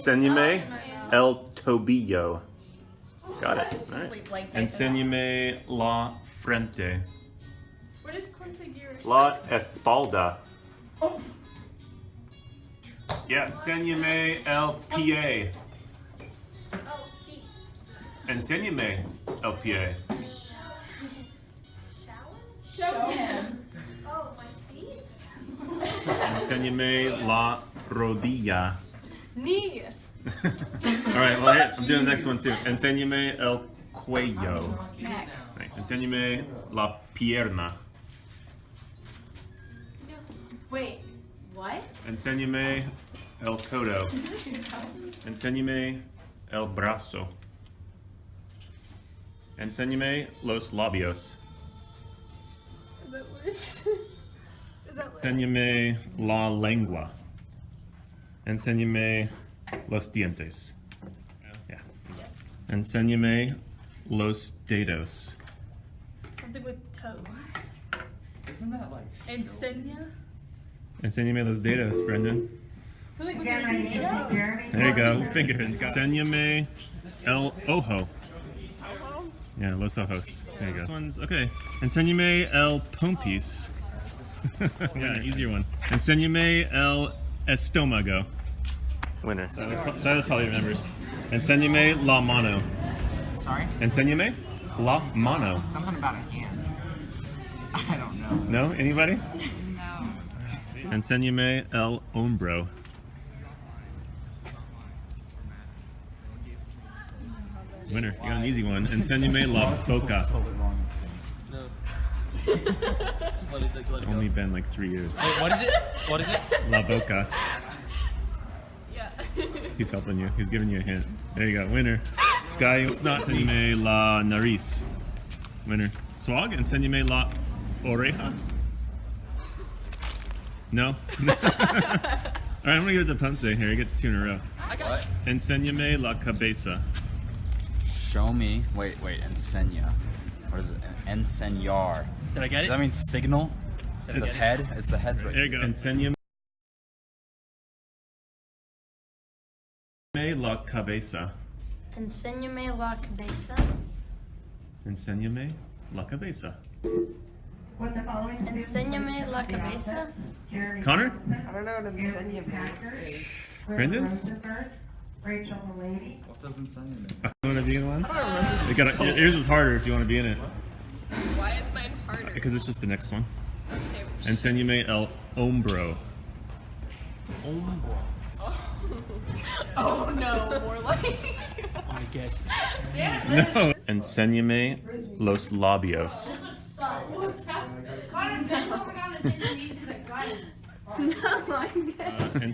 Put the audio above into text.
Enséñame el tobillo. Got it. All right. Enséñame la frente. What is conseguir? La espalda. Oh. Yes, enséñame el pie. Oh, feet. Enséñame el pie. Show him. Oh, my feet? Enséñame la rodilla. Knee. All right, well, here, I'm doing the next one too. Enséñame el cuello. Neck. Nice. Enséñame la pierna. Wait, what? Enséñame el codo. Enséñame el brazo. Enséñame los labios. Is that lips? Is that lips? Enséñame la lengua. Enséñame los dientes. Yeah. Yes. Enséñame los dedos. Something with toes. Isn't that like Enseña? Enséñame los dedos, Brendan. Like with your feet toes. There you go. Fingers. Enséñame el ojo. Yeah, los ojos. There you go. This one's okay. Enséñame el pompis. Yeah, easier one. Enséñame el estómago. Winner. Silas probably remembers. Enséñame la mano. sorry? Enséñame la mano. Something about a hand. I don't know. No? Anybody? No. Enséñame el hombro. Winner. You got an easy one. Enséñame la boca. It's only been like 3 years. Wait, what is it? What is it? La boca. Yeah. He's helping you. He's giving you a hint. There you go. Winner. Sky, it's not enséñame la nariz. Winner. Swag, enséñame la oreja. No? Alright, I'm gonna give it to Ponce here. He gets 2 in a row. What? Enséñame la cabeza. Show me. Wait. Enseña. What is it? Enseñar. Did I get Does it? that mean signal? Did I The get it? head? It's the head's right. There you go. Enséñame la cabeza. Enséñame la cabeza. Enséñame la cabeza. Enséñame la cabeza. Connor? I don't know what enseña is. Brendan? What does enseña mean? You want to be in one? Yours is harder if you want to be in it. Why is mine harder? Because it's just the next one. Okay. Enséñame el hombro. Oh no, more like. I guess. No. Enséñame los labios. What's happening? Connor, bend over down and Indonesian. No, I'm dead. And